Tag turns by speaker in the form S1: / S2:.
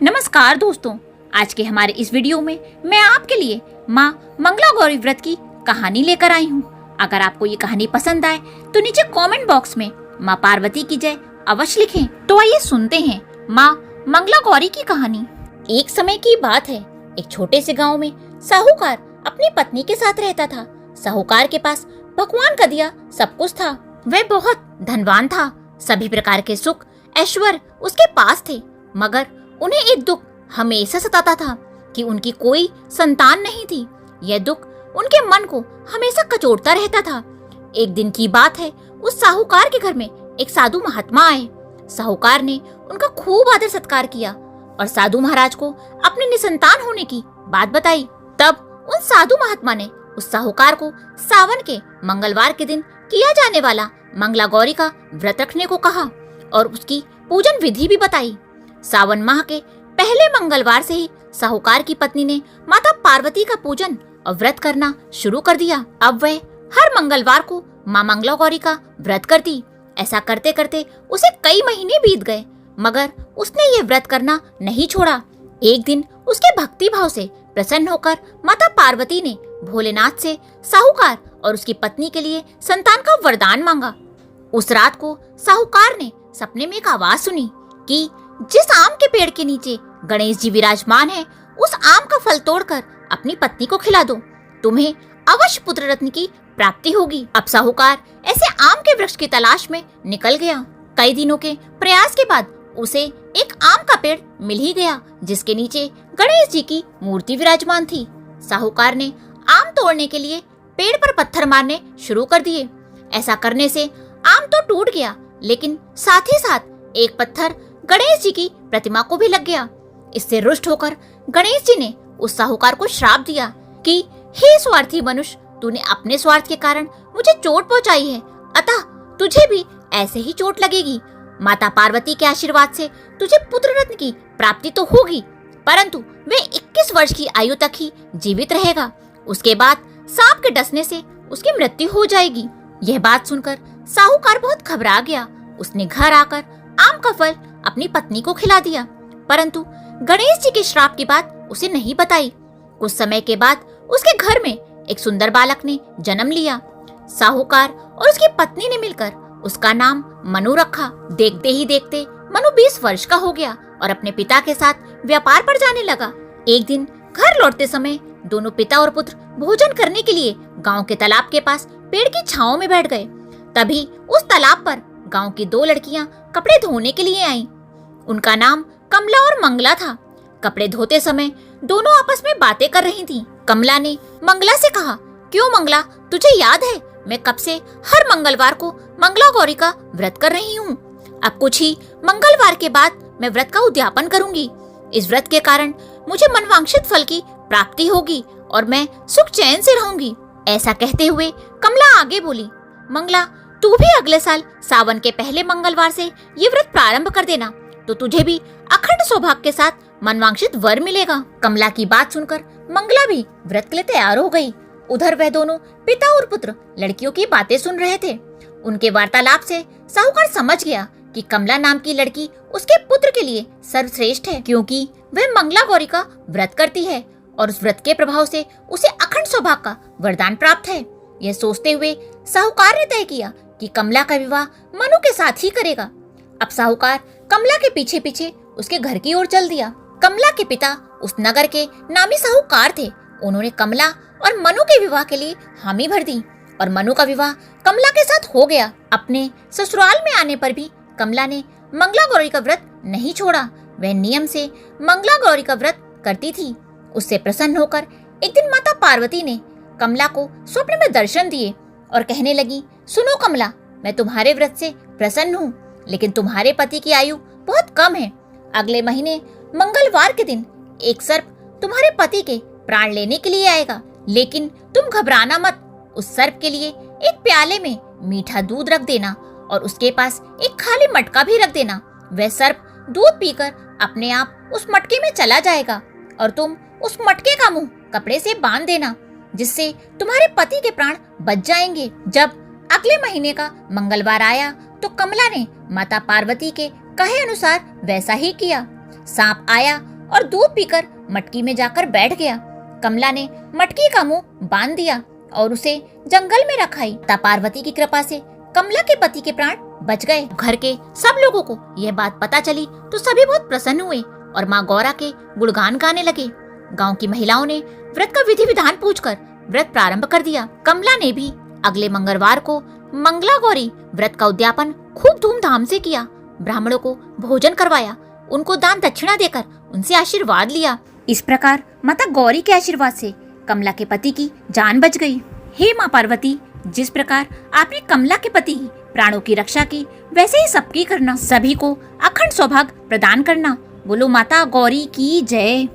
S1: नमस्कार दोस्तों, आज के हमारे इस वीडियो में मैं आपके लिए माँ मंगला गौरी व्रत की कहानी लेकर आई हूँ। अगर आपको ये कहानी पसंद आए तो नीचे कमेंट बॉक्स में माँ पार्वती की जय अवश्य लिखें। तो आइए सुनते हैं माँ मंगला गौरी की कहानी। एक समय की बात है, एक छोटे से गाँव में साहूकार अपनी पत्नी के साथ रहता था। साहूकार के पास भगवान का दिया सब कुछ था। वह बहुत धनवान था। सभी प्रकार के सुख ऐश्वर्य उसके पास थे, मगर उन्हें एक दुख हमेशा सताता था कि उनकी कोई संतान नहीं थी। यह दुख उनके मन को हमेशा कचोटता रहता था। एक दिन की बात है, उस साहूकार के घर में एक साधु महात्मा आए। साहूकार ने उनका खूब आदर सत्कार किया और साधु महाराज को अपने निसंतान होने की बात बताई। तब उन साधु महात्मा ने उस साहूकार को सावन के मंगलवार के दिन किया जाने वाला मंगला गौरी का व्रत रखने को कहा और उसकी पूजन विधि भी बताई। सावन माह के पहले मंगलवार से ही साहूकार की पत्नी ने माता पार्वती का पूजन और व्रत करना शुरू कर दिया। अब वह हर मंगलवार को माँ मंगला गौरी का व्रत करती। ऐसा करते करते उसे कई महीने बीत गए, मगर उसने ये व्रत करना नहीं छोड़ा। एक दिन उसके भक्ति भाव से प्रसन्न होकर माता पार्वती ने भोलेनाथ से साहूकार और उसकी पत्नी के लिए संतान का वरदान मांगा। उस रात को साहूकार ने सपने में एक आवाज सुनी कि जिस आम के पेड़ के नीचे गणेश जी विराजमान है, उस आम का फल तोड़कर अपनी पत्नी को खिला दो, तुम्हें अवश्य पुत्र रत्न की प्राप्ति होगी। अब साहूकार ऐसे आम के वृक्ष की तलाश में निकल गया। कई दिनों के प्रयास के बाद उसे एक आम का पेड़ मिल ही गया, जिसके नीचे गणेश जी की मूर्ति विराजमान थी। साहूकार ने आम तोड़ने के लिए पेड़ पर पत्थर मारने शुरू कर दिए। ऐसा करने से आम तो टूट गया, लेकिन साथ ही साथ एक पत्थर गणेश जी की प्रतिमा को भी लग गया। इससे रुष्ट होकर गणेश जी ने उस साहूकार को श्राप दिया कि हे स्वार्थी मनुष्य, तूने अपने स्वार्थ के कारण मुझे चोट पहुंचाई है, अतः तुझे भी ऐसे ही चोट लगेगी। माता पार्वती के आशीर्वाद से तुझे पुत्र रत्न की प्राप्ति तो होगी, परंतु वे 21 वर्ष की आयु तक ही जीवित रहेगा। उसके बाद सांप के डसने से उसकी मृत्यु हो जाएगी। यह बात सुनकर साहूकार बहुत घबरा गया। उसने घर आकर आम का फल अपनी पत्नी को खिला दिया, परंतु गणेश जी के श्राप की बात उसे नहीं बताई। कुछ समय के बाद उसके घर में एक सुंदर बालक ने जन्म लिया। साहूकार और उसकी पत्नी ने मिलकर उसका नाम मनु रखा। देखते ही देखते मनु 20 वर्ष का हो गया और अपने पिता के साथ व्यापार पर जाने लगा। एक दिन घर लौटते समय दोनों पिता और पुत्र भोजन करने के लिए गांव के तालाब के पास पेड़ की छांव में बैठ गए। तभी उस तालाब पर गांव की 2 लड़कियां कपड़े धोने के लिए आईं। उनका नाम कमला और मंगला था। कपड़े धोते समय दोनों आपस में बातें कर रही थीं। कमला ने मंगला से कहा, क्यों मंगला, तुझे याद है मैं कब से हर मंगलवार को मंगला गौरी का व्रत कर रही हूँ। अब कुछ ही मंगलवार के बाद मैं व्रत का उद्यापन करूंगी। इस व्रत के कारण मुझे मनवांछित फल की प्राप्ति होगी और मैं सुख चैन से रहूंगी। ऐसा कहते हुए कमला आगे बोली, मंगला, तू भी अगले साल सावन के पहले मंगलवार से ये व्रत प्रारंभ कर देना, तो तुझे भी अखंड सौभाग्य के साथ मनवांछित वर मिलेगा। कमला की बात सुनकर मंगला भी व्रत के लिए तैयार हो गई। उधर वह दोनों पिता और पुत्र लड़कियों की बातें सुन रहे थे। उनके वार्तालाप से साहूकार समझ गया कि कमला नाम की लड़की उसके पुत्र के लिए सर्वश्रेष्ठ है, क्योंकि वह मंगला गौरी का व्रत करती है और उस व्रत के प्रभाव से उसे अखंड सौभाग्य का वरदान प्राप्त है। यह सोचते हुए साहूकार ने तय किया कि कमला का विवाह मनु के साथ ही करेगा। अब साहूकार कमला के पीछे पीछे उसके घर की ओर चल दिया। कमला के पिता उस नगर के नामी साहूकार थे। उन्होंने कमला और मनु के विवाह के लिए हामी भर दी और मनु का विवाह कमला के साथ हो गया। अपने ससुराल में आने पर भी कमला ने मंगला गौरी का व्रत नहीं छोड़ा। वह नियम से मंगला गौरी का व्रत करती थी। उससे प्रसन्न होकर एक दिन माता पार्वती ने कमला को स्वप्न में दर्शन दिए और कहने लगी, सुनो कमला, मैं तुम्हारे व्रत से प्रसन्न हूँ, लेकिन तुम्हारे पति की आयु बहुत कम है। अगले महीने मंगलवार के दिन एक सर्प तुम्हारे पति के प्राण लेने के लिए आएगा, लेकिन तुम घबराना मत। उस सर्प के लिए एक प्याले में मीठा दूध रख देना और उसके पास एक खाली मटका भी रख देना। वह सर्प दूध पीकर अपने आप उस मटके में चला जाएगा और तुम उस मटके का मुंह कपड़े से बांध देना, जिससे तुम्हारे पति के प्राण बच जाएंगे। जब अगले महीने का मंगलवार आया तो कमला ने माता पार्वती के कहे अनुसार वैसा ही किया। सांप आया और दूध पीकर मटकी में जाकर बैठ गया। कमला ने मटकी का मुंह बांध दिया और उसे जंगल में रखाई। माता पार्वती की कृपा से कमला के पति के प्राण बच गए। घर के सब लोगों को यह बात पता चली तो सभी बहुत प्रसन्न हुए और माँ गौरा के गुणगान गाने लगे। गांव की महिलाओं ने व्रत का विधि विधान पूछकर व्रत प्रारंभ कर दिया। कमला ने भी अगले मंगलवार को मंगला गौरी व्रत का उद्यापन खूब धूमधाम से किया। ब्राह्मणों को भोजन करवाया, उनको दान दक्षिणा देकर उनसे आशीर्वाद लिया। इस प्रकार माता गौरी के आशीर्वाद से कमला के पति की जान बच गई। हे माँ पार्वती, जिस प्रकार आपने कमला के पति की प्राणों की रक्षा की, वैसे ही सबकी करना, सभी को अखंड सौभाग्य प्रदान करना। बोलो माता गौरी की जय।